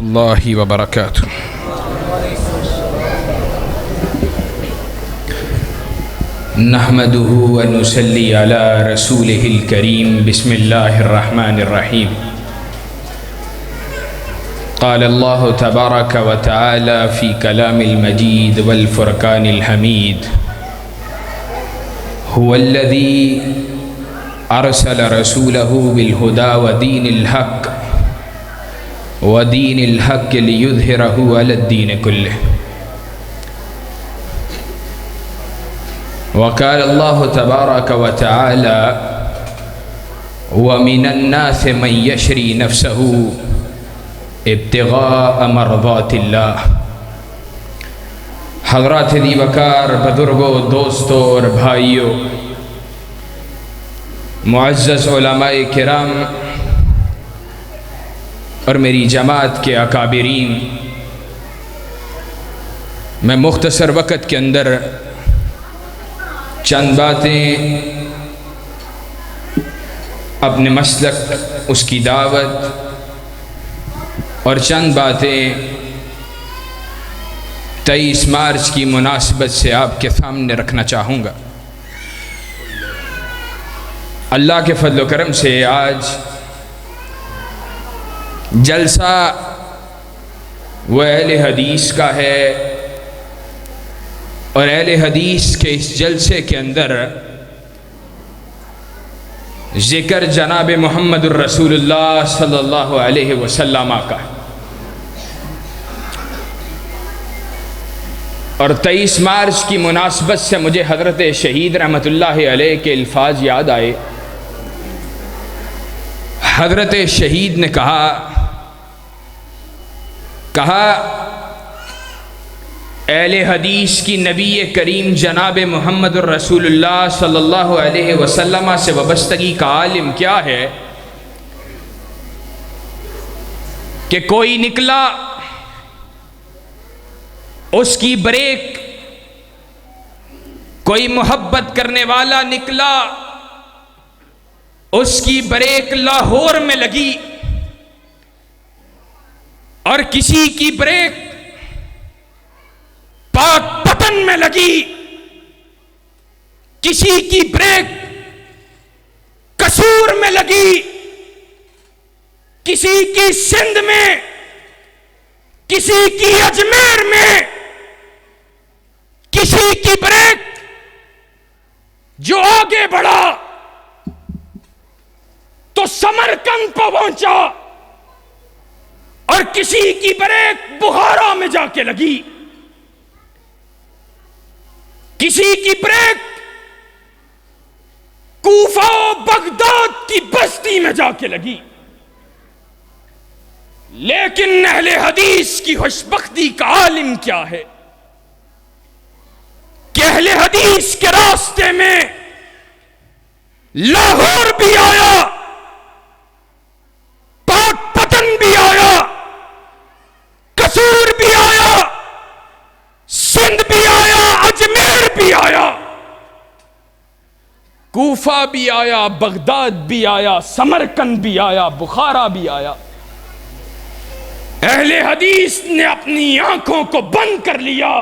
اللہ وبرکاتہ۔ نحمده ونصلی علی رسولہ الکریم، بسم اللہ الرحمن الرحیم۔ قال اللہ تبارک وتعالی فی کلام المجید والفرقان الحمید، هو الذی ارسل رسولہ بالہدی ودین الحق ودین الحق لیظہرہ علی الدین کلہ۔ وقال اللہ تبارک وتعالی ومن الناس من یشری نفسہ ابتغاء مرضات اللہ۔ حضرات دی وقار، بزرگوں، دوستوں اور بھائیوں، معزز علماء کرام اور میری جماعت کے اکابرین، میں مختصر وقت کے اندر چند باتیں اپنے مسلک، اس کی دعوت اور چند باتیں 23 مارچ کی مناسبت سے آپ کے سامنے رکھنا چاہوں گا۔ اللہ کے فضل و کرم سے آج جلسہ وہ اہل حدیث کا ہے، اور اہل حدیث کے اس جلسے کے اندر ذکر جناب محمد الرسول اللہ صلی اللہ علیہ وسلم کا، اور 23 مارچ کی مناسبت سے مجھے حضرت شہید رحمۃ اللہ علیہ کے الفاظ یاد آئے۔ حضرت شہید نے کہا اہل حدیث کی نبی کریم جناب محمد الرسول اللہ صلی اللہ علیہ وسلم سے وابستگی کا عالم کیا ہے کہ کوئی نکلا، اس کی بریک، کوئی محبت کرنے والا نکلا، اس کی بریک لاہور میں لگی، اور کسی کی بریک پاک پتن میں لگی، کسی کی بریک قصور میں لگی، کسی کی سندھ میں، کسی کی اجمیر میں، کسی کی بریک جو آگے بڑھا تو سمرقند پہنچا، اور کسی کی بریک بخارا میں جا کے لگی، کسی کی بریک کوفہ و بغداد کی بستی میں جا کے لگی۔ لیکن اہل حدیث کی خوشبختی کا عالم کیا ہے کہ اہل حدیث کے راستے میں لاہور بھی آیا، پاک پتن بھی آیا، قصور بھی آیا، سندھ بھی آیا، اجمیر بھی آیا، کوفہ بھی آیا، بغداد بھی آیا، سمرقند بھی آیا، بخارا بھی آیا۔ اہل حدیث نے اپنی آنکھوں کو بند کر لیا،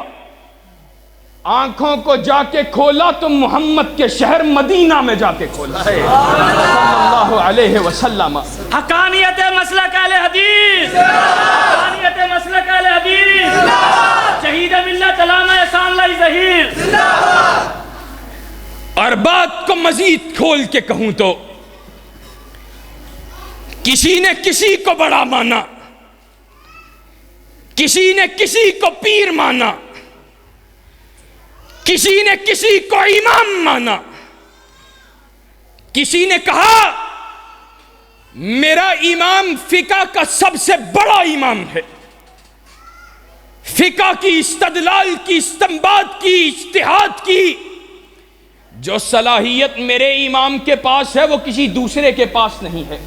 آنکھوں کو جا کے کھولا تو محمد کے شہر مدینہ میں جا کے کھولا ہے صلی اللہ علیہ وسلم۔ حقانیت مسلک اہل حدیث، حقانیت مسلک اہل حدیث، شہید ملت علامہ احسان اللہ ظہیر۔ اور بات کو مزید کھول کے کہوں تو کسی نے کسی کو بڑا مانا، کسی نے کسی کو پیر مانا، کسی نے کسی کو امام مانا، کسی نے کہا میرا امام فقہ کا سب سے بڑا امام ہے، فقہ کی استدلال کی، استنباط کی، اجتہاد کی جو صلاحیت میرے امام کے پاس ہے وہ کسی دوسرے کے پاس نہیں ہے۔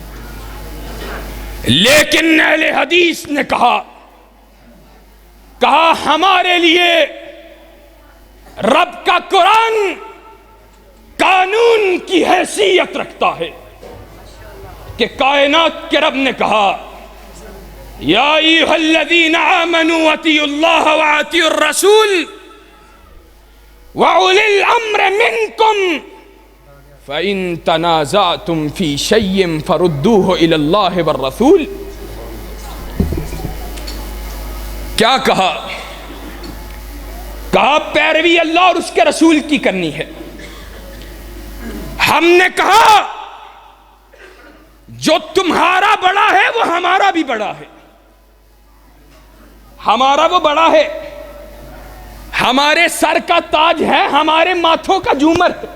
لیکن اہل حدیث نے کہا ہمارے لیے رب کا قرآن قانون کی حیثیت رکھتا ہے کہ کائنات کے رب نے کہا یا ایھا الذین آمنوا اطیعوا اللہ واطیعوا الرسول وَأُولِي الْأَمْرِ مِنْكُمْ فَإِن تَنَازَعْتُمْ فِي شَيْءٍ فَرُدُّوهُ إِلَى اللَّهِ وَالرَّسُولِ. کیا کہا پیروی اللہ اور اس کے رسول کی کرنی ہے. ہم نے کہا جو تمہارا بڑا ہے وہ ہمارا بھی بڑا ہے. ہمارا وہ بڑا ہے، ہمارے سر کا تاج ہے، ہمارے ماتھوں کا جھومر ہے،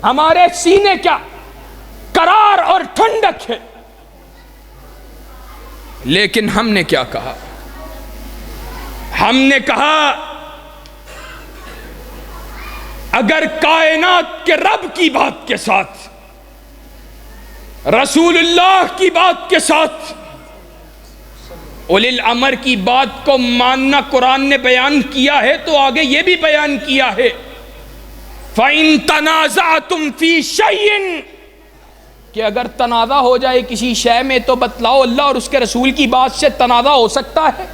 ہمارے سینے کا قرار اور ٹھنڈک ہے. لیکن ہم نے کیا کہا؟ ہم نے کہا اگر کائنات کے رب کی بات کے ساتھ، رسول اللہ کی بات کے ساتھ، اولی الامر کی بات کو ماننا قرآن نے بیان کیا ہے تو آگے یہ بھی بیان کیا ہے فَإِن تَنَازَعْتُمْ فِي شَيْءٍ، کہ اگر تنازع ہو جائے کسی شے میں تو بتلاؤ اللہ اور اس کے رسول کی بات سے تنازع ہو سکتا ہے؟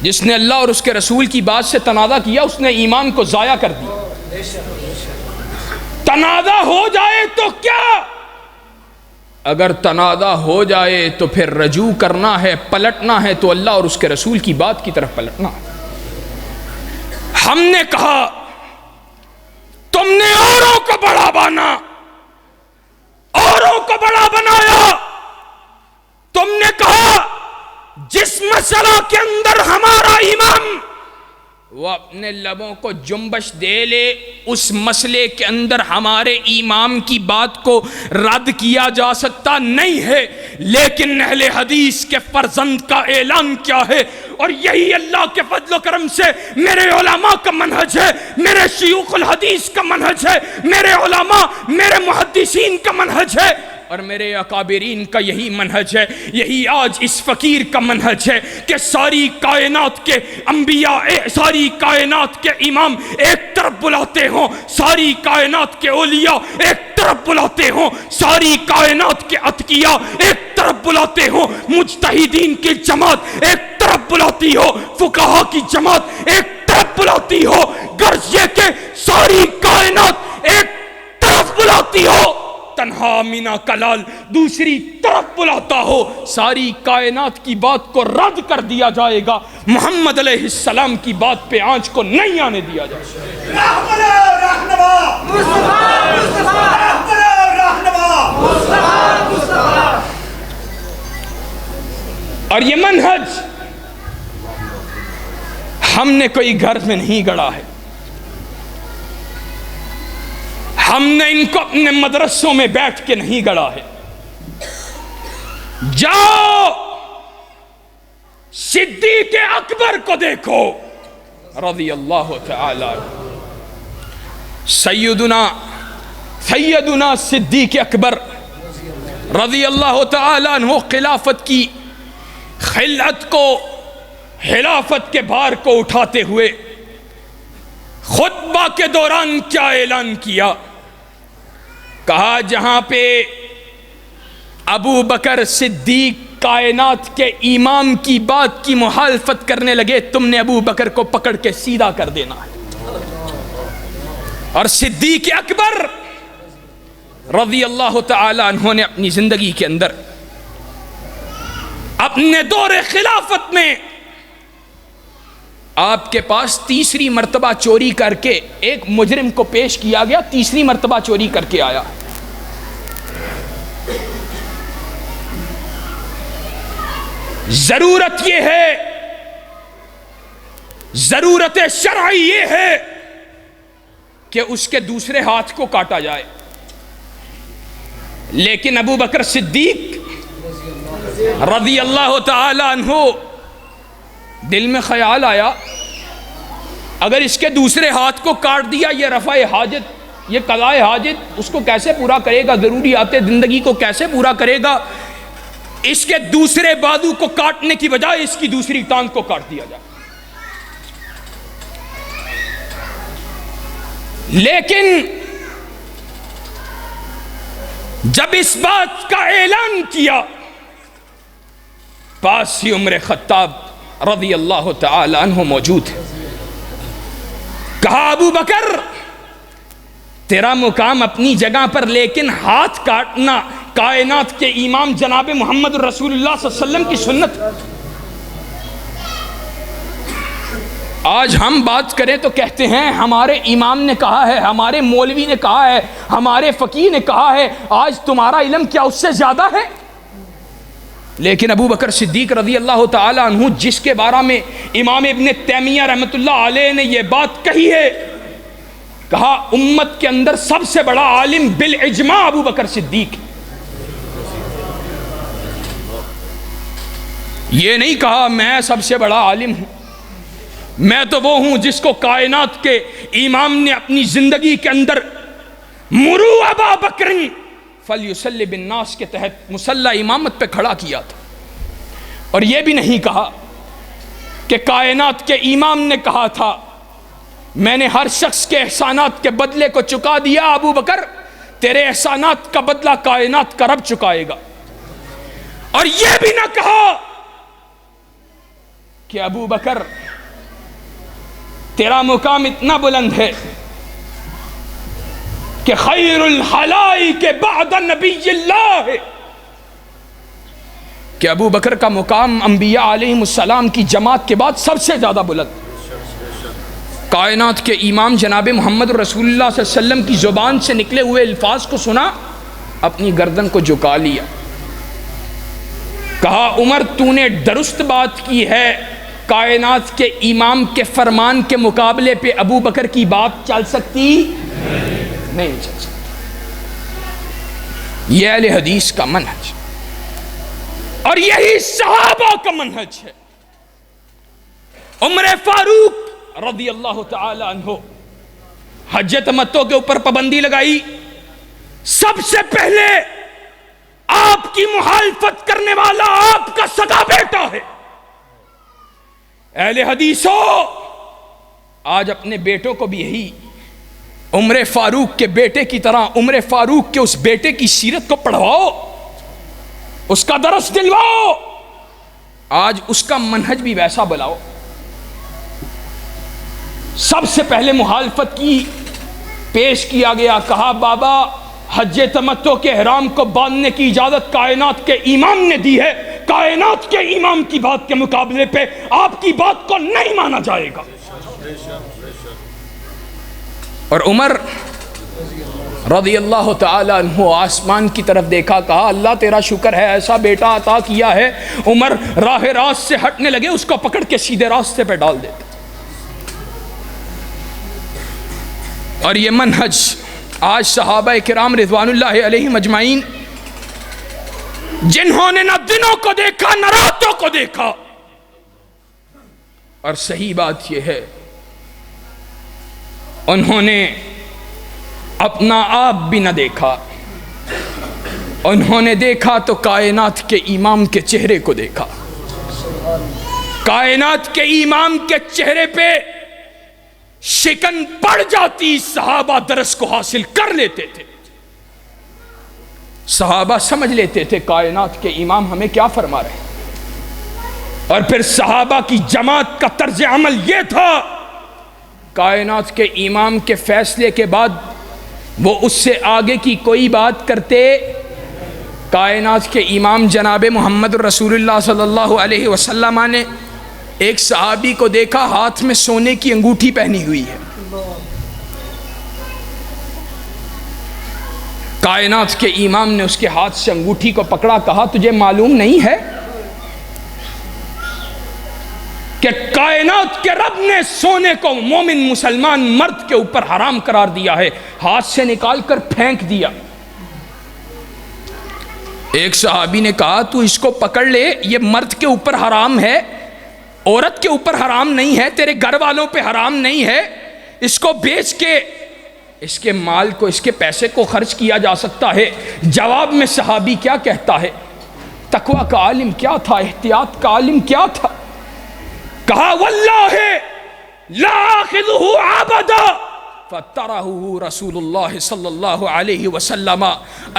جس نے اللہ اور اس کے رسول کی بات سے تنازع کیا اس نے ایمان کو ضائع کر دیا. تنازع ہو جائے تو کیا، اگر تنازع ہو جائے تو پھر رجوع کرنا ہے، پلٹنا ہے تو اللہ اور اس کے رسول کی بات کی طرف پلٹنا ہے. ہم نے کہا تم نے اوروں کو بڑا بانا، اوروں کو بڑا بنایا. تم نے کہا جس مسئلہ کے اندر ہمارا امام وہ اپنے لبوں کو جنبش دے لے، اس مسئلے کے اندر ہمارے امام کی بات کو رد کیا جا سکتا نہیں ہے. لیکن اہل حدیث کے فرزند کا اعلان کیا ہے، اور یہی اللہ کے فضل و کرم سے میرے علماء کا منہج ہے، میرے شیوخ الحدیث کا منہج ہے، میرے علماء میرے محدثین کا منہج ہے، اور میرے اکابرین کا یہی منہج ہے. یہی آج اس فقیر کا منہج ہے کہ ساری کائنات کے انبیاء، ساری کائنات کے امام ایک طرف بلاتے ہوں، ساری کائنات کے اولیاء ایک طرف بلاتے ہوں، ساری کائنات کے اتقیاء ایک طرف بلاتے ہوں، مجتہدین کی جماعت ایک طرف بلاتی ہو، فقہا کی جماعت ایک طرف بلاتی ہو، غرض یہ کہ ساری کائنات ایک طرف بلاتی ہو، تنہا مینا کلال دوسری طرف بلاتا ہو. ساری کائنات کی بات کو رد کر دیا جائے گا، محمد علیہ السلام کی بات پہ آنچ کو نہیں آنے دیا جائے گا. اور یہ منہج ہم نے کوئی گھر میں نہیں گڑا ہے، ہم نے ان کو اپنے مدرسوں میں بیٹھ کے نہیں گڑا ہے. جاؤ صدیق اکبر کو دیکھو رضی اللہ تعالی، سیدنا صدیق اکبر رضی اللہ تعالی عنہ خلافت کی خلعت کو، خلافت کے بھار کو اٹھاتے ہوئے خطبہ کے دوران کیا اعلان کیا؟ کہا جہاں پہ ابو بکر صدیق کائنات کے امام کی بات کی مخالفت کرنے لگے، تم نے ابو بکر کو پکڑ کے سیدھا کر دینا ہے. اور صدیق اکبر رضی اللہ تعالی عنہ نے اپنی زندگی کے اندر اپنے دور خلافت میں آپ کے پاس تیسری مرتبہ چوری کر کے ایک مجرم کو پیش کیا گیا، تیسری مرتبہ چوری کر کے آیا. ضرورت یہ ہے، ضرورت شرعی یہ ہے کہ اس کے دوسرے ہاتھ کو کاٹا جائے. لیکن ابو بکر صدیق رضی اللہ تعالی عنہ دل میں خیال آیا اگر اس کے دوسرے ہاتھ کو کاٹ دیا، یہ رفع حاجت، یہ قضاء حاجت اس کو کیسے پورا کرے گا، ضروریات زندگی کو کیسے پورا کرے گا. اس کے دوسرے بازو کو کاٹنے کی بجائے اس کی دوسری ٹانگ کو کاٹ دیا جائے. لیکن جب اس بات کا اعلان کیا پاس ہی عمر خطاب رضی اللہ تعالی عنہ موجود ہے. کہا ابو بکر تیرا مقام اپنی جگہ پر، لیکن ہاتھ کاٹنا کائنات کے امام جناب محمد رسول اللہ صلی اللہ علیہ وسلم کی سنت. آج ہم بات کریں تو کہتے ہیں ہمارے امام نے کہا ہے، ہمارے مولوی نے کہا ہے، ہمارے فقیہ نے کہا ہے. آج تمہارا علم کیا اس سے زیادہ ہے؟ لیکن ابو بکر صدیق رضی اللہ تعالی عنہ جس کے بارے میں امام ابن تیمیہ رحمۃ اللہ علیہ نے یہ بات کہی ہے، کہا امت کے اندر سب سے بڑا عالم بالاجماع ابو بکر صدیق. یہ نہیں کہا میں سب سے بڑا عالم ہوں، میں تو وہ ہوں جس کو کائنات کے امام نے اپنی زندگی کے اندر مرو ابا بکر فلیصلی بالناس کے تحت مصلی امامت پہ کھڑا کیا تھا. اور یہ بھی نہیں کہا کہ کائنات کے امام نے کہا تھا میں نے ہر شخص کے احسانات کے بدلے کو چکا دیا، ابو بکر تیرے احسانات کا بدلہ کائنات کا رب چکائے گا. اور یہ بھی نہ کہا کہ ابو بکر تیرا مقام اتنا بلند ہے کہ خیر الخلائق بعد نبی اللہ ہے، کہ ابو بکر کا مقام انبیاء علیہ السلام کی جماعت کے بعد سب سے زیادہ بلند. کائنات کے امام جناب محمد رسول اللہ صلی اللہ علیہ وسلم کی زبان سے نکلے ہوئے الفاظ کو سنا، اپنی گردن کو جھکا لیا. کہا عمر تو نے درست بات کی ہے، کائنات کے امام کے فرمان کے مقابلے پہ ابو بکر کی بات چل سکتی نہیں چل سکتی. یہ اہل حدیث کا منہج اور یہی صحابہ کا منہج ہے. عمر فاروق رضی اللہ تعالی عنہ حج تمتع کے اوپر پابندی لگائی. سب سے پہلے آپ کی مخالفت کرنے والا آپ کا سگا بیٹا ہے. اہل حدیثو آج اپنے بیٹوں کو بھی یہی عمر فاروق کے بیٹے کی طرح عمر فاروق کے اس بیٹے کی سیرت کو پڑھواؤ، اس کا درس دلواؤ. آج اس کا منہج بھی ویسا بلاؤ. سب سے پہلے مخالفت کی، پیش کیا گیا، کہا بابا حج تمتع کے احرام کو باندھنے کی اجازت کائنات کے امام نے دی ہے، کائنات کے امام کی بات کے مقابلے پہ آپ کی بات کو نہیں مانا جائے گا. اور عمر رضی اللہ تعالی عنہ آسمان کی طرف دیکھا، کہا اللہ تیرا شکر ہے ایسا بیٹا عطا کیا ہے. عمر راہ راست سے ہٹنے لگے، اس کو پکڑ کے سیدھے راستے پہ ڈال دیتے. اور یہ منہج آج صحابہ کرام رضوان اللہ علیہم اجمعین جنہوں نے نہ دنوں کو دیکھا نہ راتوں کو دیکھا، اور صحیح بات یہ ہے انہوں نے اپنا آپ بھی نہ دیکھا، انہوں نے دیکھا تو کائنات کے امام کے چہرے کو دیکھا. کائنات کے امام کے چہرے پہ شکن پڑ جاتی، صحابہ درس کو حاصل کر لیتے تھے. صحابہ سمجھ لیتے تھے کائنات کے امام ہمیں کیا فرما رہے ہیں. اور پھر صحابہ کی جماعت کا طرز عمل یہ تھا، کائنات کے امام کے فیصلے کے بعد وہ اس سے آگے کی کوئی بات کرتے. کائنات کے امام جناب محمد رسول اللہ صلی اللہ علیہ وسلم نے ایک صحابی کو دیکھا ہاتھ میں سونے کی انگوٹھی پہنی ہوئی ہے. کائنات کے امام نے اس کے ہاتھ سے انگوٹھی کو پکڑا، کہا تجھے معلوم نہیں ہے کہ کائنات کے رب نے سونے کو مومن مسلمان مرد کے اوپر حرام قرار دیا ہے. ہاتھ سے نکال کر پھینک دیا. ایک صحابی نے کہا تو اس کو پکڑ لے، یہ مرد کے اوپر حرام ہے، عورت کے اوپر حرام نہیں ہے، تیرے گھر والوں پہ حرام نہیں ہے، اس کو بیچ کے اس کے مال کو، اس کے پیسے کو خرچ کیا جا سکتا ہے. جواب میں صحابی کیا کہتا ہے؟ تقوی کا عالم کیا تھا، احتیاط کا عالم کیا تھا. کہا واللہ لا آخذہ عبدا فَتَرَهُ رسول اللہ صلی اللہ علیہ وسلم،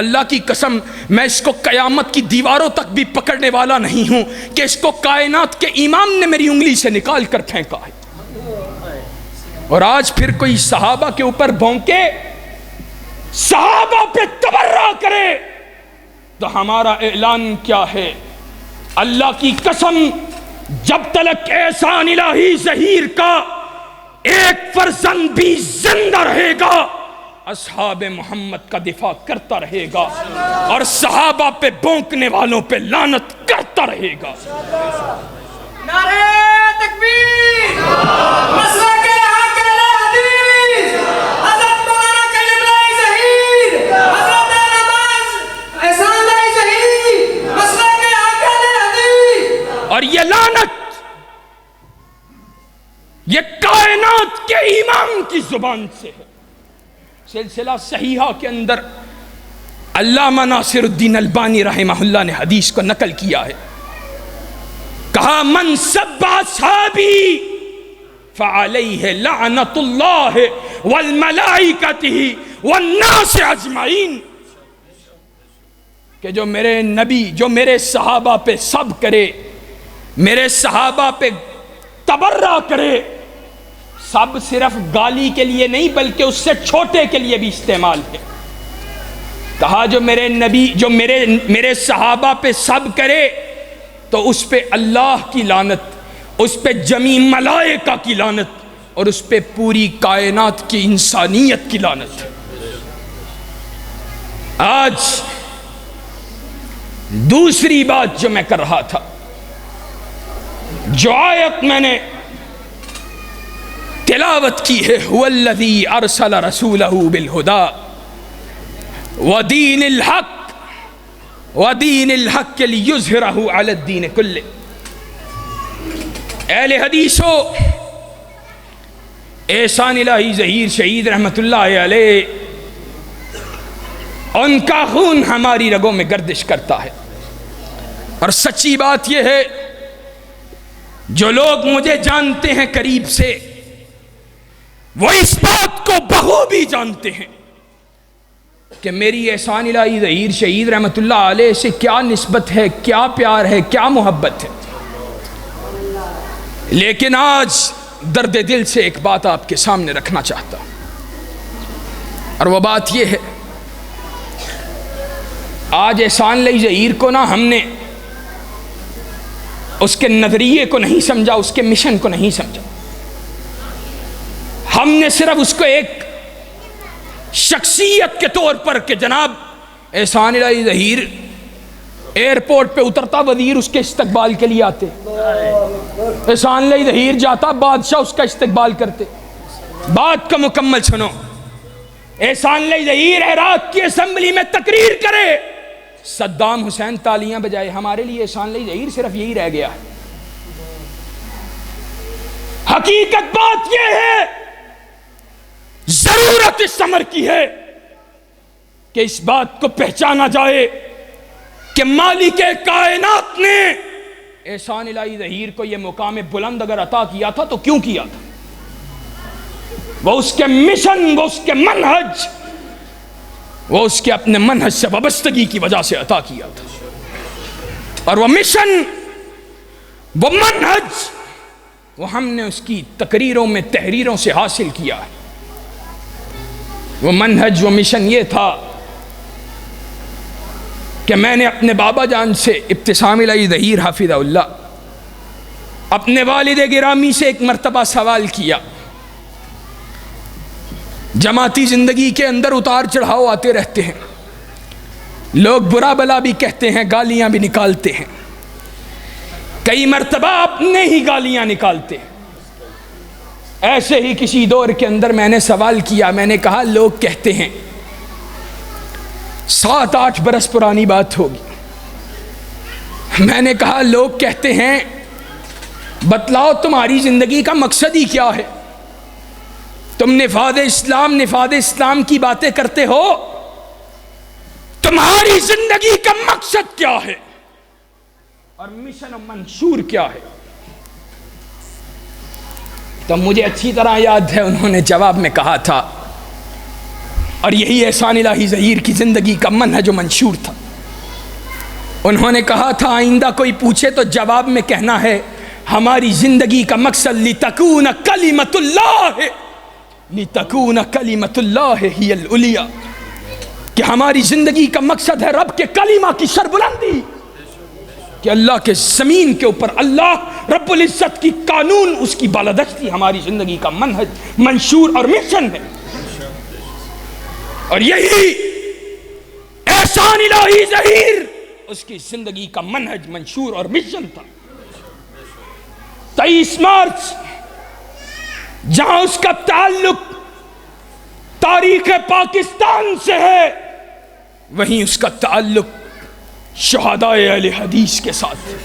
اللہ کی قسم میں اس کو قیامت کی دیواروں تک بھی پکڑنے والا نہیں ہوں کہ اس کو کائنات کے امام نے میری انگلی سے نکال کر پھینکا ہے۔ اور آج پھر کوئی صحابہ کے اوپر بھونکے، صحابہ پہ تبرہ کرے، تو ہمارا اعلان کیا ہے؟ اللہ کی قسم جب تلک احسان الہی ظہیر کا ایک فرزند بھی زندہ رہے گا، اصحاب محمد کا دفاع کرتا رہے گا اور صحابہ پہ بونکنے والوں پہ لعنت کرتا رہے گا۔ نعرہ تکبیر، مسلک حق الحدیث، حضرت مولانا کلیم اللہ ظہیر، حضرت نماز احسان اللہ ظہیر، مسلک حق الحدیث۔ اور یہ لعنت یہ کائنات کے امام کی زبان سے ہے۔ سلسلہ صحیحہ کے اندر علامہ ناصر الدین البانی رحمہ اللہ نے حدیث کو نقل کیا ہے، کہا من سب اصحابی فعلیہ لعنت اللہ والملائکۃ والناس اجمعین، کہ جو میرے نبی، جو میرے صحابہ پہ سب کرے، میرے صحابہ پہ تبرہ کرے، سب صرف گالی کے لیے نہیں بلکہ اس سے چھوٹے کے لیے بھی استعمال ہے۔ کہا جو میرے نبی، جو میرے صحابہ پہ سب کرے تو اس پہ اللہ کی لعنت، اس پہ جمیع ملائکہ کی لعنت اور اس پہ پوری کائنات کی انسانیت کی لعنت۔ آج دوسری بات جو میں کر رہا تھا، جو آیت میں نے تلاوت کی ہے، هو الذی ارسل رسولہ بالہدی ودین الحق لیظہرہ علی الدین کلہ۔ اہل حدیثو، احسان الہی ظہیر شہید رحمت اللہ علیہ، ان کا خون ہماری رگوں میں گردش کرتا ہے، اور سچی بات یہ ہے جو لوگ مجھے جانتے ہیں قریب سے، وہ اس بات کو بخوبی جانتے ہیں کہ میری احسان الہی ظہیر شہید رحمت اللہ علیہ سے کیا نسبت ہے، کیا پیار ہے، کیا محبت ہے۔ لیکن آج درد دل سے ایک بات آپ کے سامنے رکھنا چاہتا ہوں، اور وہ بات یہ ہے، آج احسان الہی ظہیر کو نا ہم نے اس کے نظریے کو نہیں سمجھا، اس کے مشن کو نہیں سمجھا، ہم نے صرف اس کو ایک شخصیت کے طور پر کہ جناب احسان الہی ظہیر ایئرپورٹ پہ اترتا، وزیر اس کے استقبال کے لیے آتے، احسان الہی ظہیر جاتا، بادشاہ اس کا استقبال کرتے۔ بات کا مکمل سنو، احسان الہی ظہیر عراق کی اسمبلی میں تقریر کرے، صدام حسین تالیاں بجائے، ہمارے لیے احسان الہی ظہیر صرف یہی رہ گیا ہے۔ حقیقت بات یہ ہے، ضرورت اس امر کی ہے کہ اس بات کو پہچانا جائے کہ مالک کائنات نے احسان الہی ظہیر کو یہ مقام بلند اگر عطا کیا تھا تو کیوں کیا تھا؟ وہ اس کے مشن، وہ اس کے منہج، وہ اس کے اپنے منہج سے وابستگی کی وجہ سے عطا کیا تھا، اور وہ مشن، وہ منہج، وہ ہم نے اس کی تقریروں میں، تحریروں سے حاصل کیا ہے۔ وہ منہج، وہ مشن یہ تھا کہ میں نے اپنے بابا جان سے، ابتسام الہی ظہیر حافظہ اللہ، اپنے والد گرامی سے ایک مرتبہ سوال کیا۔ جماعتی زندگی کے اندر اتار چڑھاؤ آتے رہتے ہیں، لوگ برا بلا بھی کہتے ہیں، گالیاں بھی نکالتے ہیں، کئی مرتبہ اپنے ہی گالیاں نکالتے ہیں۔ ایسے ہی کسی دور کے اندر میں نے سوال کیا، میں نے کہا لوگ کہتے ہیں، 7-8 برس پرانی بات ہوگی، میں نے کہا لوگ کہتے ہیں بتلاؤ تمہاری زندگی کا مقصد ہی کیا ہے، تم نفاذ اسلام کی باتیں کرتے ہو، تمہاری زندگی کا مقصد کیا ہے اور مشن و منشور کیا ہے؟ تو مجھے اچھی طرح یاد ہے انہوں نے جواب میں کہا تھا، اور یہی احسان الہی ظہیر کی زندگی کا منہج و منشور تھا۔ انہوں نے کہا تھا آئندہ کوئی پوچھے تو جواب میں کہنا ہے ہماری زندگی کا مقصد لتکون کلمۃ اللہ، لتکون کلمۃ اللہ ہی العلیٰ، کہ ہماری زندگی کا مقصد ہے رب کے کلمہ کی سربلندی، کہ اللہ کے زمین کے اوپر اللہ رب العزت کی قانون، اس کی بالادستی ہماری زندگی کا منہج، منشور اور مشن ہے۔ اور یہی احسان الہی ظہیر اس کی زندگی کا منہج، منشور اور مشن تھا۔ 23 مارچ جہاں اس کا تعلق تاریخ پاکستان سے ہے، وہیں اس کا تعلق شہداء اہل حدیث کے ساتھ ہے۔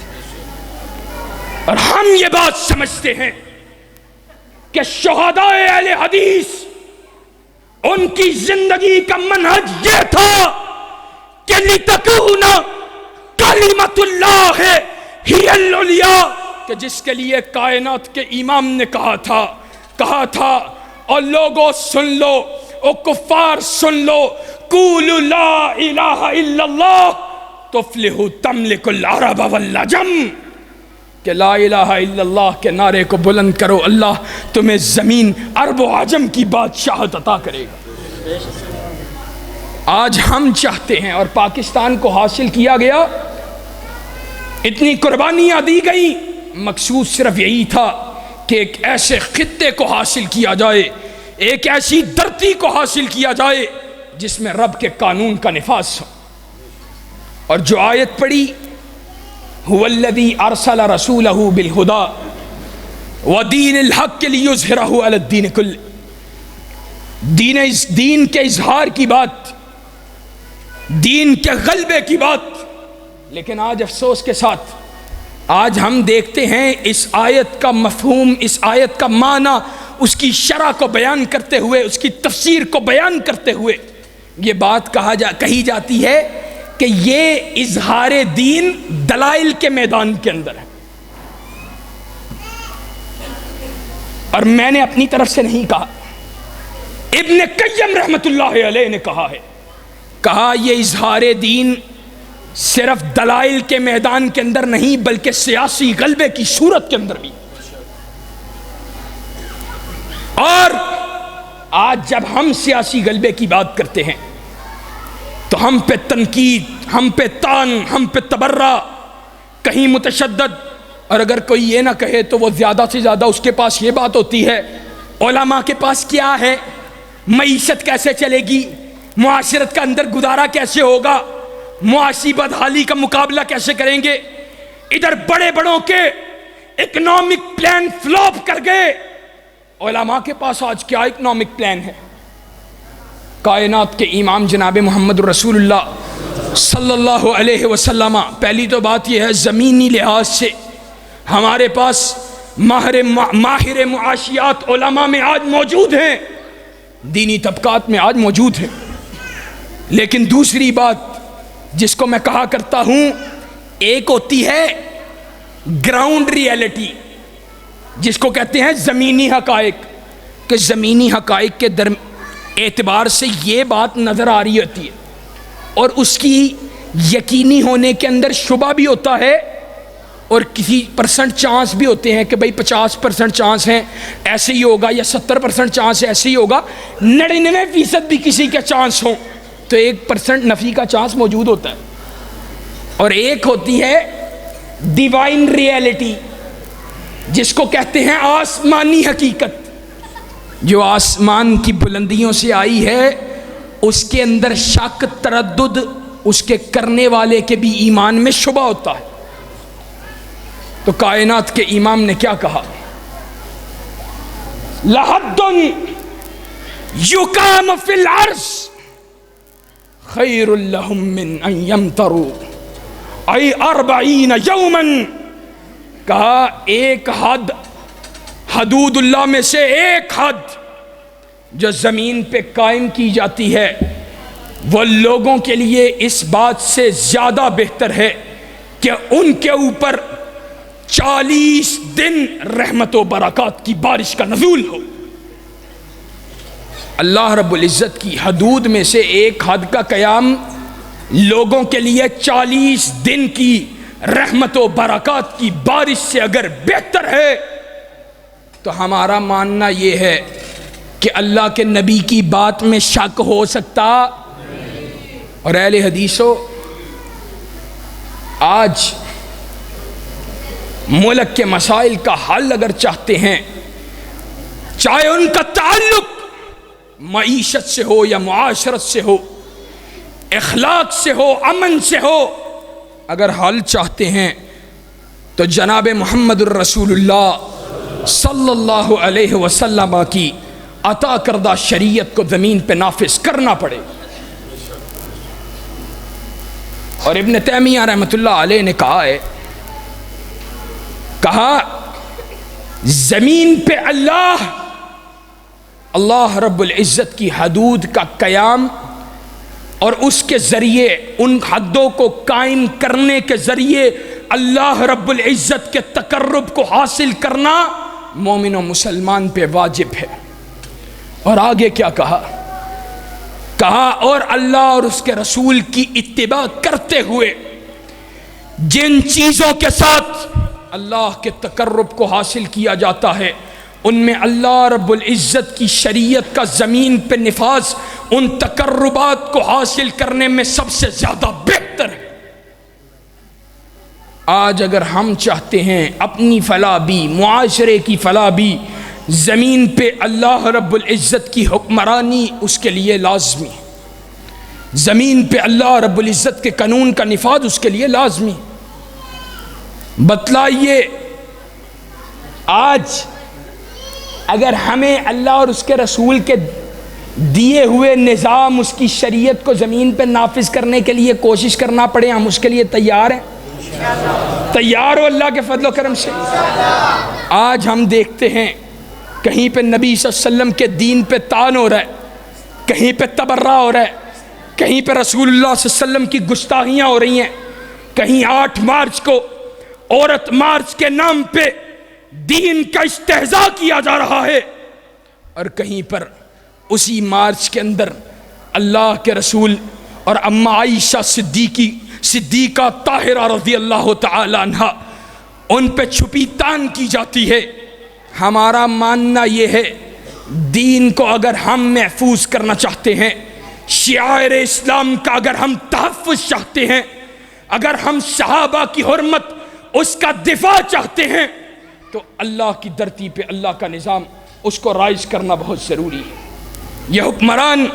اور ہم یہ بات سمجھتے ہیں کہ شہداء اہل حدیث ان کی زندگی کا منہج یہ تھا کہ لتکون کلمۃ اللہ ہی العلیٰ، کہ جس کے لیے کائنات کے امام نے کہا تھا اور لوگوں سن لو، او کفار سن لو، قولوا لا الہ الا اللہ تفلحوا تملک العرب والعجم، کہ لا الہ الا اللہ کے نعرے کو بلند کرو، اللہ تمہیں زمین عرب و عجم کی بادشاہت عطا کرے گا۔ آج ہم چاہتے ہیں، اور پاکستان کو حاصل کیا گیا، اتنی قربانیاں دی گئی، مقصود صرف یہی تھا کہ ایک ایسے خطے کو حاصل کیا جائے، ایک ایسی دھرتی کو حاصل کیا جائے جس میں رب کے قانون کا نفاذ ہو۔ اور جو آیت پڑھی هو الذی ارسل رسولہ بالہدی ودین الحق لیظہرہ علی الدین کلہ، دین کے اظہار کی بات، دین کے غلبے کی بات۔ لیکن آج افسوس کے ساتھ آج ہم دیکھتے ہیں اس آیت کا مفہوم، اس آیت کا معنی، اس کی شرح کو بیان کرتے ہوئے، اس کی تفسیر کو بیان کرتے ہوئے یہ بات کہی جاتی ہے کہ یہ اظہار دین دلائل کے میدان کے اندر ہے۔ اور میں نے اپنی طرف سے نہیں کہا، ابن قیم رحمت اللہ علیہ نے کہا ہے، کہا یہ اظہار دین صرف دلائل کے میدان کے اندر نہیں بلکہ سیاسی غلبے کی صورت کے اندر بھی۔ اور آج جب ہم سیاسی غلبے کی بات کرتے ہیں تو ہم پہ تنقید، ہم پہ تان، ہم پہ تبرہ، کہیں متشدد، اور اگر کوئی یہ نہ کہے تو وہ زیادہ سے زیادہ اس کے پاس یہ بات ہوتی ہے علماء کے پاس کیا ہے، معیشت کیسے چلے گی، معاشرت کا اندر گزارا کیسے ہوگا، معاشی بدحالی کا مقابلہ کیسے کریں گے۔ ادھر بڑے بڑوں کے اکنامک پلان فلوپ کر گئے، علماء کے پاس آج کیا اکنامک پلان ہے؟ کائنات کے امام جناب محمد رسول اللہ صلی اللہ علیہ وسلم، پہلی تو بات یہ ہے زمینی لحاظ سے ہمارے پاس ماہر معاشیات علماء میں آج موجود ہیں، دینی طبقات میں آج موجود ہیں۔ لیکن دوسری بات جس کو میں کہا کرتا ہوں، ایک ہوتی ہے گراؤنڈ ریئلٹی، جس کو کہتے ہیں زمینی حقائق، کہ زمینی حقائق کے اعتبار سے یہ بات نظر آ رہی ہوتی ہے اور اس کی یقینی ہونے کے اندر شبہ بھی ہوتا ہے، اور کسی پرسنٹ چانس بھی ہوتے ہیں کہ بھئی 50% چانس ہیں ایسے ہی ہوگا، یا 70% چانس ایسے ہی ہوگا، 99% بھی کسی کے چانس ہوں تو 1% نفی کا چانس موجود ہوتا ہے۔ اور ایک ہوتی ہے ڈیوائن ریئلٹی، جس کو کہتے ہیں آسمانی حقیقت، جو آسمان کی بلندیوں سے آئی ہے، اس کے اندر شک، تردد اس کے کرنے والے کے بھی ایمان میں شبہ ہوتا ہے۔ تو کائنات کے امام نے کیا کہا؟ لحد یقام فی العرض خیر لهم من ان یمتروا ای 40 یوما، کہا ایک حد، حدود اللہ میں سے ایک حد جو زمین پہ قائم کی جاتی ہے، وہ لوگوں کے لیے اس بات سے زیادہ بہتر ہے کہ ان کے اوپر 40 دن رحمت و برکات کی بارش کا نزول ہو۔ اللہ رب العزت کی حدود میں سے ایک حد کا قیام لوگوں کے لیے 40 دن کی رحمت و برکات کی بارش سے اگر بہتر ہے تو ہمارا ماننا یہ ہے کہ اللہ کے نبی کی بات میں شک ہو سکتا؟ اور اہل حدیثو، آج ملک کے مسائل کا حل اگر چاہتے ہیں، چاہے ان کا تعلق معیشت سے ہو یا معاشرت سے ہو، اخلاق سے ہو، امن سے ہو، اگر حل چاہتے ہیں تو جناب محمد الرسول اللہ صلی اللہ علیہ وسلم کی عطا کردہ شریعت کو زمین پہ نافذ کرنا پڑے. اور ابن تیمیہ رحمۃ اللہ علیہ نے کہا زمین پہ اللہ رب العزت کی حدود کا قیام اور اس کے ذریعے ان حدوں کو قائم کرنے کے ذریعے اللہ رب العزت کے تقرب کو حاصل کرنا مومن و مسلمان پہ واجب ہے. اور آگے کیا کہا اور اللہ اور اس کے رسول کی اتباع کرتے ہوئے جن چیزوں کے ساتھ اللہ کے تقرب کو حاصل کیا جاتا ہے ان میں اللہ رب العزت کی شریعت کا زمین پہ نفاذ ان تقربات کو حاصل کرنے میں سب سے زیادہ بہتر ہے. آج اگر ہم چاہتے ہیں اپنی فلاح بھی، معاشرے کی فلاح بھی، زمین پہ اللہ رب العزت کی حکمرانی اس کے لیے لازمی، زمین پہ اللہ رب العزت کے قانون کا نفاذ اس کے لیے لازمی. بتلائیے آج اگر ہمیں اللہ اور اس کے رسول کے دیے ہوئے نظام، اس کی شریعت کو زمین پہ نافذ کرنے کے لیے کوشش کرنا پڑے، ہم اس کے لیے تیار ہیں؟ تیار ہو اللہ کے فضل و کرم سے؟ آج ہم دیکھتے ہیں کہیں پہ نبی صلی اللہ علیہ وسلم کے دین پہ طعن ہو رہا ہے، کہیں پہ تبرہ ہو رہا ہے، کہیں پہ رسول اللہ صلی اللہ علیہ وسلم کی گستاخیاں ہو رہی ہیں، کہیں 8 مارچ کو عورت مارچ کے نام پہ دین کا استہزاء کیا جا رہا ہے، اور کہیں پر اسی مارچ کے اندر اللہ کے رسول اور اماں عائشہ صدیقہ طاہرہ رضی اللہ تعالی عنہا ان پہ چھپی تان کی جاتی ہے. ہمارا ماننا یہ ہے دین کو اگر ہم محفوظ کرنا چاہتے ہیں، شعائر اسلام کا اگر ہم تحفظ چاہتے ہیں، اگر ہم صحابہ کی حرمت اس کا دفاع چاہتے ہیں تو اللہ کی دھرتی پہ اللہ کا نظام اس کو رائج کرنا بہت ضروری ہے. یہ حکمران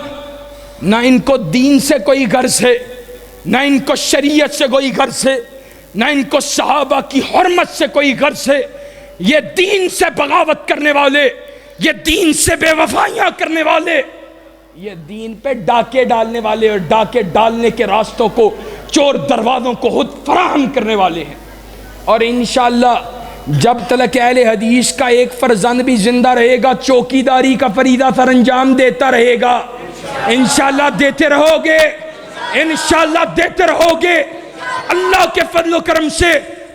نہ ان کو دین سے کوئی غرض ہے، نہ ان کو شریعت سے کوئی غرض ہے، نہ ان کو صحابہ کی حرمت سے کوئی غرض ہے. یہ دین سے بغاوت کرنے والے، یہ دین سے بے وفائیاں کرنے والے، یہ دین پہ ڈاکے ڈالنے والے اور ڈاکے ڈالنے کے راستوں کو، چور دروازوں کو خود فراہم کرنے والے ہیں. اور انشاءاللہ جب تک اہل حدیث کا ایک فرزند بھی زندہ رہے گا چوکیداری کا فریضہ سر انجام دیتا رہے گا. انشاءاللہ دیتے رہو گے، انشاءاللہ دیتے رہو گے. اللہ کے فضل و کرم سے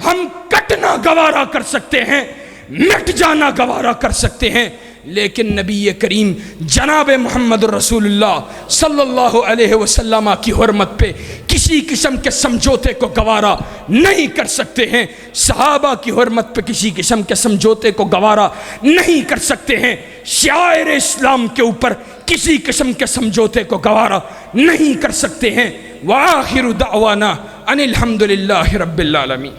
ہم کٹنا گوارا کر سکتے ہیں، مٹ جانا گوارا کر سکتے ہیں، لیکن نبی کریم جناب محمد رسول اللہ صلی اللہ علیہ وسلم کی حرمت پہ کسی قسم کے سمجھوتے کو گوارا نہیں کر سکتے ہیں. صحابہ کی حرمت پہ کسی قسم کے سمجھوتے کو گوارا نہیں کر سکتے ہیں. شعائر اسلام کے اوپر کسی قسم کے سمجھوتے کو گوارا نہیں کر سکتے ہیں. وآخر دعوانا ان الحمدللہ رب العالمین.